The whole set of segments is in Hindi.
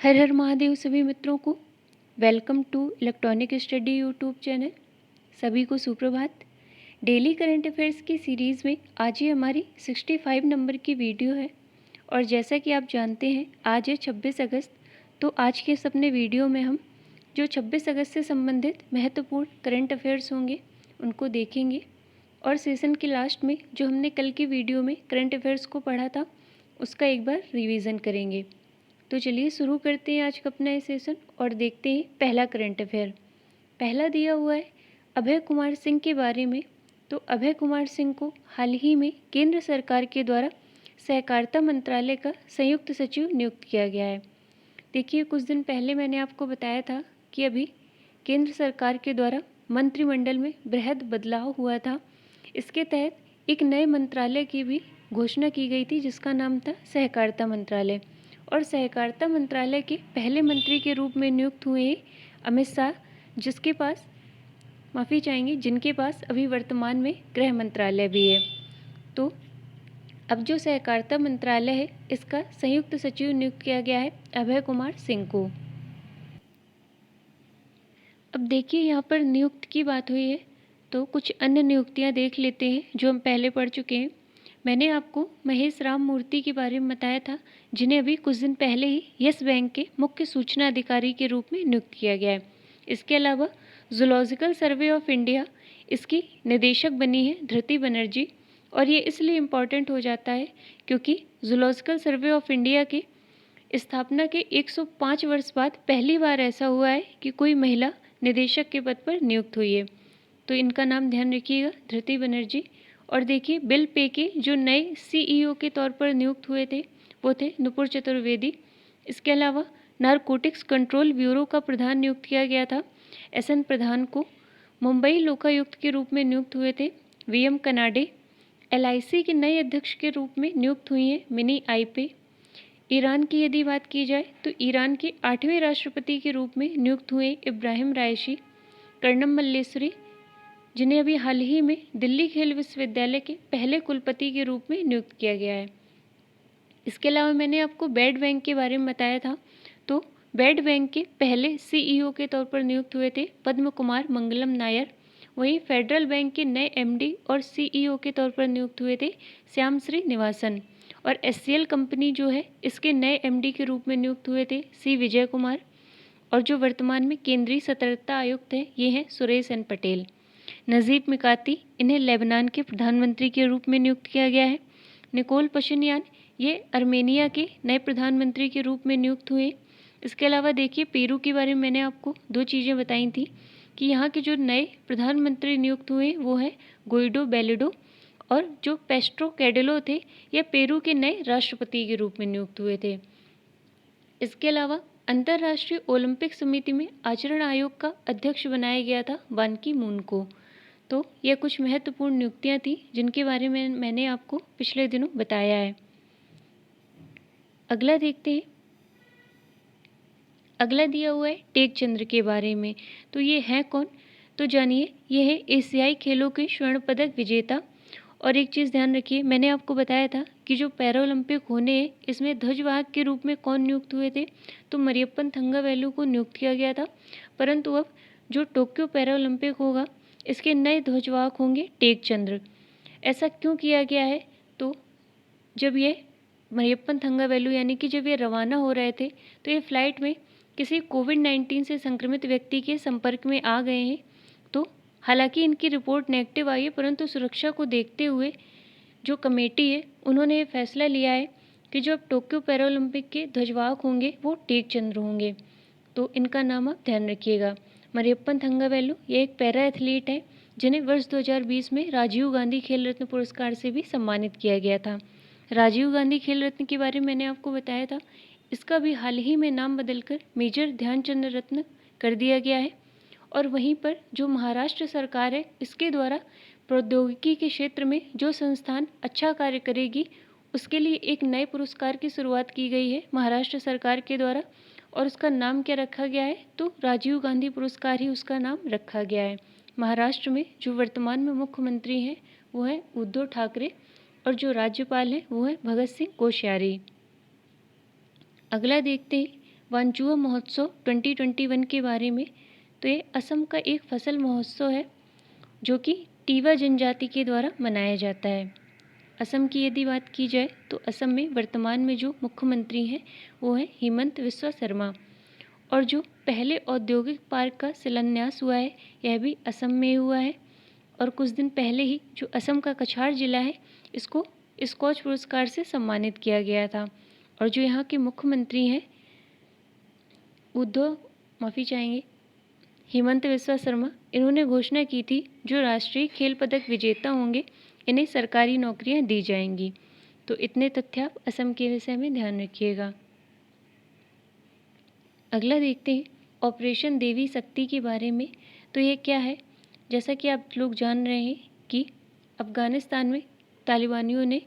हर हर महादेव सभी मित्रों को welcome to electronic study YouTube channel. सभी को सुप्रभात। डेली करंट अफेयर्स की सीरीज़ में आज ये हमारी 65 नंबर की वीडियो है और जैसा कि आप जानते हैं आज है 26 अगस्त। तो आज के इस अपने वीडियो में हम जो 26 अगस्त से संबंधित महत्वपूर्ण करंट अफेयर्स होंगे उनको देखेंगे और सेशन के लास्ट में जो हमने कल की वीडियो में करंट अफेयर्स को पढ़ा था उसका एक बार रिवीजन करेंगे। तो चलिए शुरू करते हैं आज का अपना ये सेशन और देखते हैं पहला करंट अफेयर। पहला दिया हुआ है अभय कुमार सिंह के बारे में। तो अभय कुमार सिंह को हाल ही में केंद्र सरकार के द्वारा सहकारिता मंत्रालय का संयुक्त सचिव नियुक्त किया गया है। देखिए कुछ दिन पहले मैंने आपको बताया था कि अभी केंद्र सरकार के द्वारा मंत्रिमंडल में बृहद बदलाव हुआ था। इसके तहत एक नए मंत्रालय की भी घोषणा की गई थी जिसका नाम था सहकारिता मंत्रालय। और सहकारिता मंत्रालय के पहले मंत्री के रूप में नियुक्त हुए हैं अमित शाह, जिनके पास अभी वर्तमान में गृह मंत्रालय भी है। तो अब जो सहकारिता मंत्रालय है इसका संयुक्त सचिव नियुक्त किया गया है अभय कुमार सिंह को। अब देखिए यहाँ पर नियुक्त की बात हुई है तो कुछ अन्य नियुक्तियाँ देख लेते हैं जो हम पहले पढ़ चुके हैं। मैंने आपको महेश राम मूर्ति के बारे में बताया था जिन्हें अभी कुछ दिन पहले ही यस बैंक के मुख्य सूचना अधिकारी के रूप में नियुक्त किया गया है। इसके अलावा जूलॉजिकल सर्वे ऑफ इंडिया इसकी निदेशक बनी है धृति बनर्जी। और ये इसलिए इम्पॉर्टेंट हो जाता है क्योंकि जूलॉजिकल सर्वे ऑफ इंडिया की स्थापना के 105 वर्ष बाद पहली बार ऐसा हुआ है कि कोई महिला निदेशक के पद पर नियुक्त हुई है। तो इनका नाम ध्यान रखिएगा, धृति बनर्जी। और देखिए बिल पे के जो नए सीईओ के तौर पर नियुक्त हुए थे वो थे नुपुर चतुर्वेदी। इसके अलावा नारकोटिक्स कंट्रोल ब्यूरो का प्रधान नियुक्त किया गया था एसएन प्रधान को। मुंबई लोकायुक्त के रूप में नियुक्त हुए थे वीएम कनाडे। एलआईसी के नए अध्यक्ष के रूप में नियुक्त हुई हैं मिनी आईपे। ईरान की यदि बात की जाए तो ईरान के 8वें राष्ट्रपति के रूप में नियुक्त हुए इब्राहिम राइशी। कर्णम मल्लेश्वरी जिन्हें अभी हाल ही में दिल्ली खेल विश्वविद्यालय के पहले कुलपति के रूप में नियुक्त किया गया है। इसके अलावा मैंने आपको बेड बैंक के बारे में बताया था। तो बेड बैंक के पहले सीईओ के तौर पर नियुक्त हुए थे पद्म कुमार मंगलम नायर। वहीं फेडरल बैंक के नए एमडी और सीईओ के तौर पर नियुक्त हुए थे श्याम श्री निवासन। और एचसीएल कंपनी जो है इसके नए एमडी के रूप में नियुक्त हुए थे सी विजय कुमार। और जो वर्तमान में केंद्रीय सतर्कता आयुक्त हैं ये हैं सुरेश एन पटेल। नजीब मिकाती इन्हें लेबनान के प्रधानमंत्री के रूप में नियुक्त किया गया है। निकोल पशिन्यान ये अर्मेनिया के नए प्रधानमंत्री के रूप में नियुक्त हुए। इसके अलावा देखिए पेरू के बारे में मैंने आपको दो चीज़ें बताई थी कि यहाँ के जो नए प्रधानमंत्री नियुक्त हुए वो हैं गुइडो बेलिडो। और जो पेस्ट्रो कैडेलो थे ये पेरू के नए राष्ट्रपति के रूप में नियुक्त हुए थे। इसके अलावा अंतर्राष्ट्रीय ओलंपिक समिति में आचरण आयोग का अध्यक्ष बनाया गया था बान की मून को। तो ये कुछ महत्वपूर्ण नियुक्तियां थी जिनके बारे में मैंने आपको पिछले दिनों बताया है। अगला देखते हैं। अगला दिया हुआ है टेक चंद्र के बारे में। तो ये हैं कौन? तो जानिए ये है एशियाई खेलों के स्वर्ण पदक विजेता। और एक चीज़ ध्यान रखिए, मैंने आपको बताया था कि जो पैरालंपिक होने हैं इसमें ध्वजवाहक के रूप में कौन नियुक्त हुए थे? तो मरियप्पन थंगावेलु को नियुक्त किया गया था। परंतु अब जो टोक्यो पैरालंपिक होगा इसके नए ध्वजवाहक होंगे टेक चंद्र। ऐसा क्यों किया गया है? तो जब ये मरियप्पन थंगावेलु यानी कि जब ये रवाना हो रहे थे तो ये फ्लाइट में किसी कोविड-19 से संक्रमित व्यक्ति के संपर्क में आ गए हैं। तो हालांकि इनकी रिपोर्ट नेगेटिव आई है परंतु सुरक्षा को देखते हुए जो कमेटी है उन्होंने ये फैसला लिया है कि जो अब टोक्यो पैरालंपिक के ध्वजवाहक होंगे वो टेक चंद्र होंगे। तो इनका नाम आप ध्यान रखिएगा। मरियप्पन थंगावेलु ये एक पैरा एथलीट है जिन्हें वर्ष 2020 में राजीव गांधी खेल रत्न पुरस्कार से भी सम्मानित किया गया था। राजीव गांधी खेल रत्न के बारे में मैंने आपको बताया था, इसका भी हाल ही में नाम बदलकर मेजर ध्यानचंद रत्न कर दिया गया है। और वहीं पर जो महाराष्ट्र सरकार है इसके द्वारा प्रौद्योगिकी के क्षेत्र में जो संस्थान अच्छा कार्य करेगी उसके लिए एक नए पुरस्कार की शुरुआत की गई है महाराष्ट्र सरकार के द्वारा। और उसका नाम क्या रखा गया है? तो राजीव गांधी पुरस्कार ही उसका नाम रखा गया है। महाराष्ट्र में जो वर्तमान में मुख्यमंत्री हैं वो है उद्धव ठाकरे और जो राज्यपाल हैं वो है भगत सिंह कोश्यारी। अगला देखते हैं वांचुआ महोत्सव 2021 के बारे में। तो ये असम का एक फसल महोत्सव है जो कि टीवा जनजाति के द्वारा मनाया जाता है। असम की यदि बात की जाए तो असम में वर्तमान में जो मुख्यमंत्री हैं वो है हेमंत बिस्वा शर्मा, और जो पहले औद्योगिक पार्क का शिलान्यास हुआ है यह भी असम में हुआ है। और कुछ दिन पहले ही जो असम का कछार जिला है इसको स्कॉच पुरस्कार से सम्मानित किया गया था। और जो यहाँ के मुख्यमंत्री हैं हेमंत बिस्वा शर्मा, इन्होंने घोषणा की थी जो राष्ट्रीय खेल पदक विजेता होंगे इन्हें सरकारी नौकरियां दी जाएंगी। तो इतने तथ्य आप असम के विषय में ध्यान रखिएगा। अगला देखते हैं ऑपरेशन देवी शक्ति के बारे में। तो ये क्या है? जैसा कि आप लोग जान रहे हैं कि अफ़गानिस्तान में तालिबानियों ने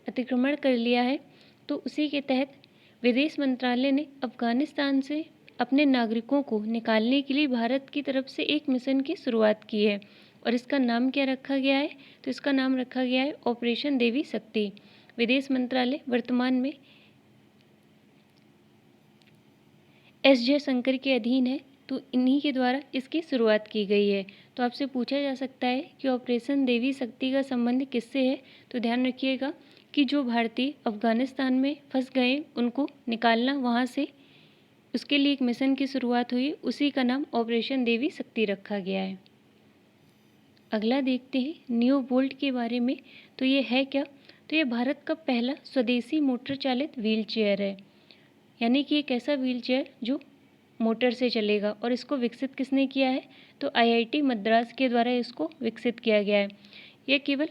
अतिक्रमण कर लिया है, तो उसी के तहत विदेश मंत्रालय ने अफ़गानिस्तान से अपने नागरिकों को निकालने के लिए भारत की तरफ से एक मिशन की शुरुआत की है। और इसका नाम क्या रखा गया है? तो इसका नाम रखा गया है ऑपरेशन देवी शक्ति। विदेश मंत्रालय वर्तमान में एस जयशंकर के अधीन है, तो इन्हीं के द्वारा इसकी शुरुआत की गई है। तो आपसे पूछा जा सकता है कि ऑपरेशन देवी शक्ति का संबंध किससे है? तो ध्यान रखिएगा कि जो भारतीय अफ़गानिस्तान में फंस गए उनको निकालना वहाँ से, उसके लिए एक मिशन की शुरुआत हुई, उसी का नाम ऑपरेशन देवी शक्ति रखा गया है। अगला देखते हैं नियो बोल्ट के बारे में। तो ये है क्या? तो ये भारत का पहला स्वदेशी मोटर चालित व्हील चेयर है, यानी कि एक ऐसा व्हील चेयर जो मोटर से चलेगा। और इसको विकसित किसने किया है? तो आईआईटी मद्रास के द्वारा इसको विकसित किया गया है। यह केवल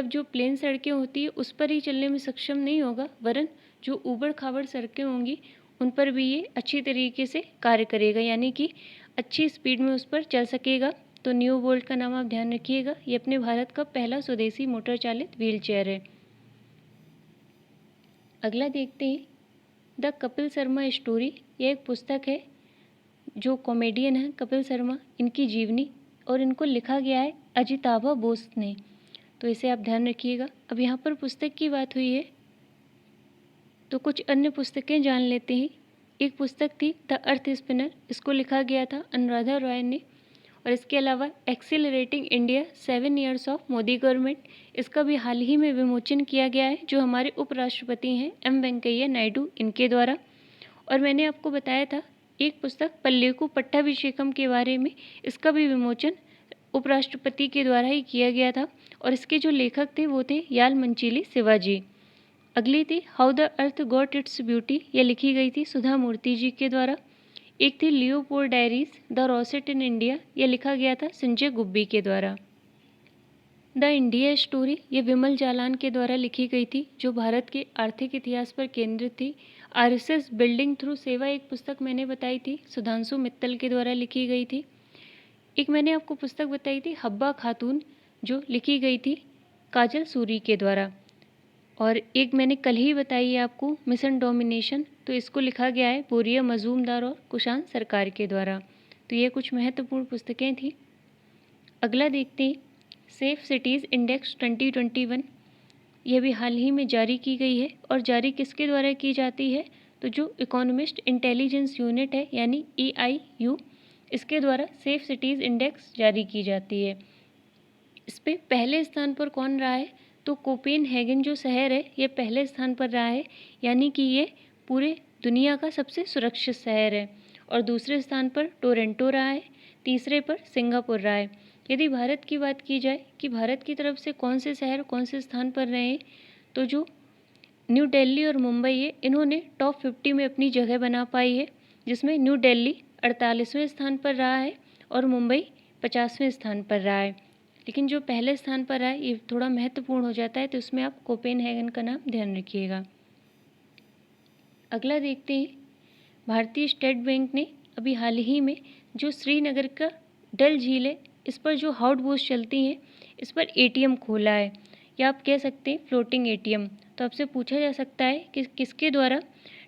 जो प्लेन सड़कें होती है उस पर ही चलने में सक्षम नहीं होगा, वरन जो ऊबड़ खाबड़ सड़कें होंगी उन पर भी ये अच्छी तरीके से कार्य करेगा, यानी कि अच्छी स्पीड में उस पर चल सकेगा। तो नियो बोल्ट का नाम आप ध्यान रखिएगा, ये अपने भारत का पहला स्वदेशी मोटर चालित व्हील चेयर है। अगला देखते हैं द कपिल शर्मा स्टोरी। यह एक पुस्तक है, जो कॉमेडियन है कपिल शर्मा, इनकी जीवनी, और इनको लिखा गया है अजिताभा बोस ने। तो इसे आप ध्यान रखिएगा। अब यहाँ पर पुस्तक की बात हुई है तो कुछ अन्य पुस्तकें जान लेते हैं। एक पुस्तक थी द अर्थ स्पिनर, इसको लिखा गया था अनुराधा रॉय ने। और इसके अलावा accelerating India 7 years of Modi government, इसका भी हाल ही में विमोचन किया गया है, जो हमारे उपराष्ट्रपति हैं एम वेंकैया नायडू, इनके द्वारा। और मैंने आपको बताया था एक पुस्तक पल्लेकु पट्टाभिषेकम के बारे में, इसका भी विमोचन उपराष्ट्रपति के द्वारा ही किया गया था। और इसके जो लेखक थे वो थे याल मंचीली शिवाजी। अगली थी how the earth got its beauty, यह लिखी गई थी सुधा मूर्ति जी के द्वारा। एक थी Leopold diaries the रॉसेट in India, यह लिखा गया था संजय गुब्बी के द्वारा। द इंडिया स्टोरी, ये विमल जालान के द्वारा लिखी गई थी, जो भारत के आर्थिक इतिहास पर केंद्रित थी। आरएसएस बिल्डिंग थ्रू सेवा, एक पुस्तक मैंने बताई थी, सुधांशु मित्तल के द्वारा लिखी गई थी। एक मैंने आपको पुस्तक बताई थी हब्बा खातून, जो लिखी गई थी काजल सूरी के द्वारा। और एक मैंने कल ही बताई है आपको मिशन डोमिनेशन, तो इसको लिखा गया है बोरिया मजूमदार और कुशान सरकार के द्वारा। तो ये कुछ महत्वपूर्ण पुस्तकें थी। अगला देखते हैं सेफ सिटीज़ इंडेक्स 2021, यह भी हाल ही में जारी की गई है। और जारी किसके द्वारा की जाती है? तो जो इकोनॉमिस्ट इंटेलिजेंस यूनिट है, यानी EIU, इसके द्वारा सेफ सिटीज़ इंडेक्स जारी की जाती है। इस पे पहले स्थान पर कौन रहा है? तो कोपेनहेगन जो शहर है ये पहले स्थान पर रहा है, यानी कि ये पूरे दुनिया का सबसे सुरक्षित शहर है। और दूसरे स्थान पर टोरंटो रहा है, तीसरे पर सिंगापुर रहा है। यदि भारत की बात की जाए कि भारत की तरफ से कौन से शहर कौन से स्थान पर रहे हैं, तो जो न्यू दिल्ली और मुंबई है इन्होंने टॉप 50 में अपनी जगह बना पाई है, जिसमें न्यू दिल्ली 48वें स्थान पर रहा है और मुंबई 50वें स्थान पर रहा है। लेकिन जो पहले स्थान पर है ये थोड़ा महत्वपूर्ण हो जाता है, तो उसमें आप कोपेनहेगन का नाम ध्यान रखिएगा। अगला देखते हैं भारतीय स्टेट बैंक ने अभी हाल ही में जो श्रीनगर का डल झील है इस पर जो हाउस बोट चलती हैं इस पर ATM खोला है, या आप कह सकते हैं फ्लोटिंग ATM। तो आपसे पूछा जा सकता है कि किसके द्वारा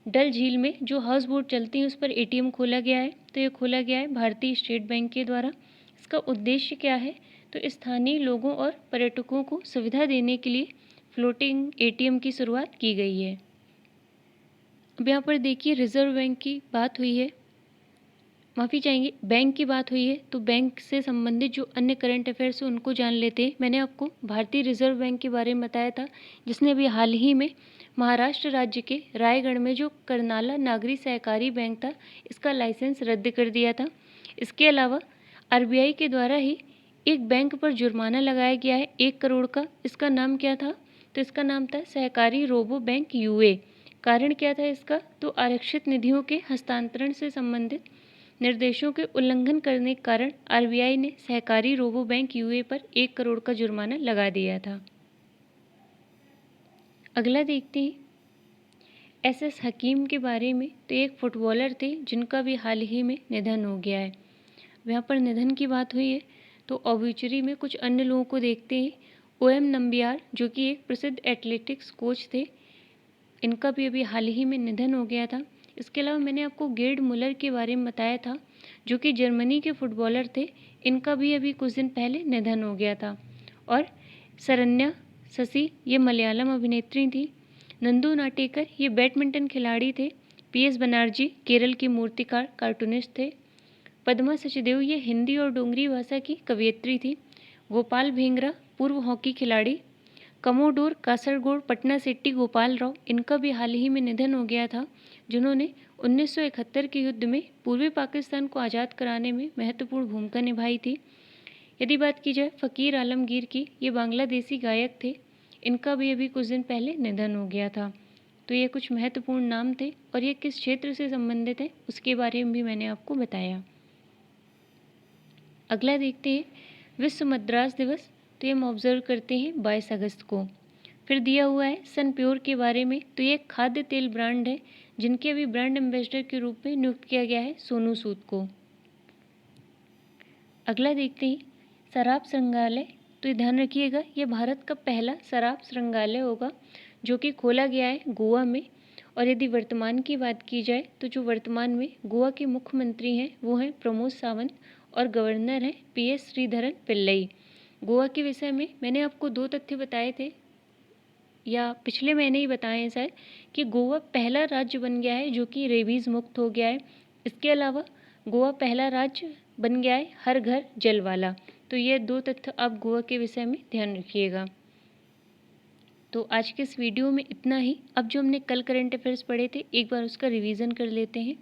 डल झील में जो हाउस बोट चलती हैं उस पर ATM खोला गया है? तो ये खोला गया है भारतीय स्टेट बैंक के द्वारा। इसका उद्देश्य क्या है? तो स्थानीय लोगों और पर्यटकों को सुविधा देने के लिए फ्लोटिंग ATM की शुरुआत की गई है। अब यहाँ पर देखिए रिजर्व बैंक की बात हुई है, माफ़ी चाहेंगे, बैंक की बात हुई है, तो बैंक से संबंधित जो अन्य करंट अफेयर्स हैं उनको जान लेते हैं। मैंने आपको भारतीय रिजर्व बैंक के बारे में बताया था, जिसने अभी हाल ही में महाराष्ट्र राज्य के रायगढ़ में जो कर्नाला नागरी सहकारी बैंक था, इसका लाइसेंस रद्द कर दिया था। इसके अलावा आरबीआई के द्वारा ही एक बैंक पर जुर्माना लगाया गया है 1 करोड़ का। इसका नाम क्या था? तो इसका नाम था सहकारी रोबो बैंक यूए। कारण क्या था इसका? तो आरक्षित निधियों के हस्तांतरण से संबंधित निर्देशों के उल्लंघन करने के कारण आरबीआई ने सहकारी रोबो बैंक यूए पर 1 करोड़ का जुर्माना लगा दिया था। अगला देखते हैं एसएस हकीम के बारे में। तो एक फुटबॉलर थे जिनका भी हाल ही में निधन हो गया है। यहाँ पर निधन की बात हुई है, तो ऑब्ituary में कुछ अन्य लोगों को देखते हैं। ओएम नंबियार जो कि एक प्रसिद्ध एथलेटिक्स कोच थे, इनका भी अभी हाल ही में निधन हो गया था। इसके अलावा मैंने आपको गेर्ड मुलर के बारे में बताया था, जो कि जर्मनी के फुटबॉलर थे, इनका भी अभी कुछ दिन पहले निधन हो गया था। और शरण्या शशि ये मलयालम अभिनेत्री थी। नंदू नाटेकर ये बैडमिंटन खिलाड़ी थे। पीएस बनर्जी केरल की मूर्तिकार कार्टूनिस्ट थे। पद्मा सचदेव ये हिंदी और डोगरी भाषा की कवयित्री थी। गोपाल भेंगरा पूर्व हॉकी खिलाड़ी। कमोडोर कासरगोड पटना सिटी गोपाल राव, इनका भी हाल ही में निधन हो गया था, जिन्होंने 1971 के युद्ध में पूर्वी पाकिस्तान को आज़ाद कराने में महत्वपूर्ण भूमिका निभाई थी। यदि बात की जाए फ़कीर आलमगीर की, ये बांग्लादेशी गायक थे, इनका भी अभी कुछ दिन पहले निधन हो गया था। तो ये कुछ महत्वपूर्ण नाम थे और ये किस क्षेत्र से संबंधित है उसके बारे में भी मैंने आपको बताया। अगला देखते हैं विश्व मद्रास दिवस। तो ये हम ऑब्जर्व करते हैं 22 अगस्त को। फिर दिया हुआ है सनप्योर के बारे में। तो ये एक खाद्य तेल ब्रांड है जिनके अभी ब्रांड एम्बेसडर के रूप में नियुक्त किया गया है सोनू सूद को। अगला देखते हैं शराब संग्रहालय। तो ये ध्यान रखिएगा, ये भारत का पहला शराब संग्रहालय होगा जो कि खोला गया है गोवा में। और यदि वर्तमान की बात की जाए तो जो वर्तमान में गोवा के मुख्यमंत्री हैं वो हैं प्रमोद सावंत और गवर्नर हैं पीएस श्रीधरन पिल्लई। गोवा के विषय में मैंने आपको 2 तथ्य बताए थे, या पिछले महीने ही बताए हैं शायद, कि गोवा पहला राज्य बन गया है जो कि रेबीज़ मुक्त हो गया है। इसके अलावा गोवा पहला राज्य बन गया है हर घर जल वाला। तो ये 2 तथ्य आप गोवा के विषय में ध्यान रखिएगा। तो आज के इस वीडियो में इतना ही। अब जो हमने कल करंट अफेयर्स पढ़े थे एक बार उसका रिवीजन कर लेते हैं।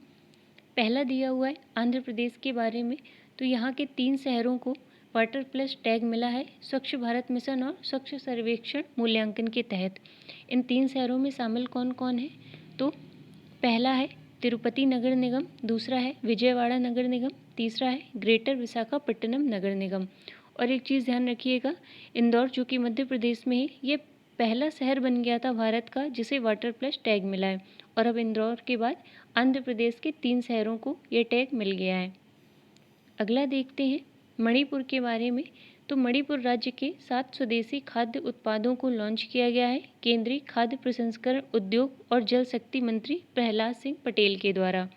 पहला दिया हुआ है आंध्र प्रदेश के बारे में। तो यहाँ के 3 शहरों को वाटर प्लस टैग मिला है स्वच्छ भारत मिशन और स्वच्छ सर्वेक्षण मूल्यांकन के तहत। इन 3 शहरों में शामिल कौन कौन है? तो पहला है तिरुपति नगर निगम, दूसरा है विजयवाड़ा नगर निगम, तीसरा है ग्रेटर विशाखापट्टनम नगर निगम। और एक चीज़ ध्यान रखिएगा, इंदौर जो कि मध्य प्रदेश में है, ये पहला शहर बन गया था भारत का जिसे वाटर प्लस टैग मिला है। और अब इंदौर के बाद आंध्र प्रदेश के 3 शहरों को ये टैग मिल गया है। अगला देखते हैं मणिपुर के बारे में। तो मणिपुर राज्य के 7 स्वदेशी खाद्य उत्पादों को लॉन्च किया गया है केंद्रीय खाद्य प्रसंस्करण उद्योग और जल शक्ति मंत्री प्रहलाद सिंह पटेल के द्वारा।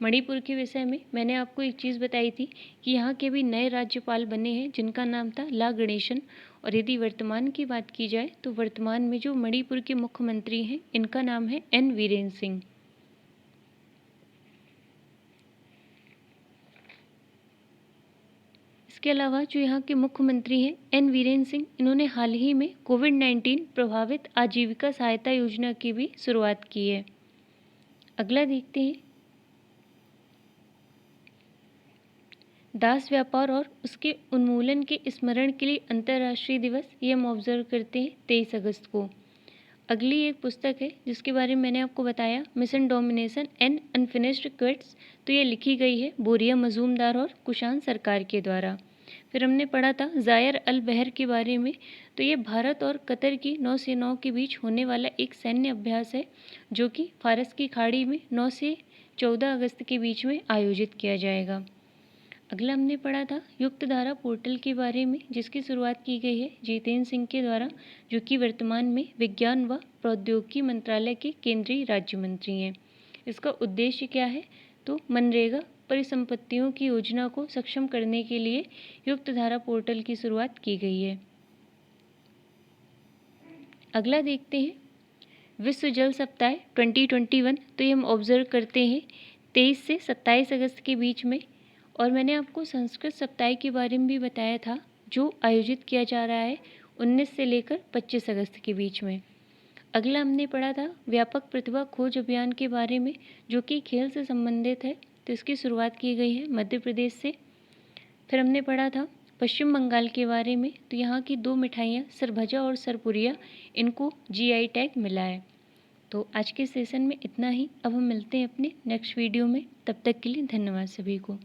मणिपुर के विषय में मैंने आपको एक चीज़ बताई थी कि यहाँ के भी नए राज्यपाल बने हैं जिनका नाम था ला गणेशन। और यदि वर्तमान की बात की जाए तो वर्तमान में जो मणिपुर के मुख्यमंत्री हैं इनका नाम है एन वीरेंद्र सिंह। इसके अलावा जो यहाँ के मुख्यमंत्री हैं एन वीरेंद्र सिंह, इन्होंने हाल ही में कोविड-19 प्रभावित आजीविका सहायता योजना की भी शुरुआत की है। अगला देखते हैं दास व्यापार और उसके उन्मूलन के स्मरण के लिए अंतर्राष्ट्रीय दिवस, ये हम ऑब्जर्व करते हैं 23 अगस्त को। अगली एक पुस्तक है जिसके बारे में मैंने आपको बताया, mission domination and unfinished quotes. तो ये लिखी गई है बोरिया मजूमदार और कुशान सरकार के द्वारा। फिर हमने पढ़ा था ज़ायर अल बहर के बारे में। तो ये भारत और कतर की नौसेनाओं के बीच होने वाला एक सैन्य अभ्यास है जो कि फारस की खाड़ी में 9 से 14 अगस्त के बीच में आयोजित किया जाएगा। अगला हमने पढ़ा था युक्त धारा पोर्टल के बारे में जिसकी शुरुआत की गई है जितेंद्र सिंह के द्वारा, जो कि वर्तमान में विज्ञान व प्रौद्योगिकी मंत्रालय के केंद्रीय राज्य मंत्री हैं। इसका उद्देश्य क्या है? तो मनरेगा परिसंपत्तियों की योजना को सक्षम करने के लिए युक्त धारा पोर्टल की शुरुआत की गई है। अगला देखते हैं विश्व जल सप्ताह 2021, तो ये हम ऑब्ज़र्व करते हैं 23 से 27 अगस्त के बीच में। और मैंने आपको संस्कृत सप्ताह के बारे में भी बताया था, जो आयोजित किया जा रहा है 19 से लेकर 25 अगस्त के बीच में। अगला हमने पढ़ा था व्यापक प्रतिभा खोज अभियान के बारे में, जो कि खेल से संबंधित है, तो इसकी शुरुआत की गई है मध्य प्रदेश से। फिर हमने पढ़ा था पश्चिम बंगाल के बारे में, तो यहाँ की 2 मिठाइयाँ सरभजा और सरपुरिया, इनको GI टैग मिला है। तो आज के सेशन में इतना ही। अब हम मिलते हैं अपने नेक्स्ट वीडियो में। तब तक के लिए धन्यवाद सभी को।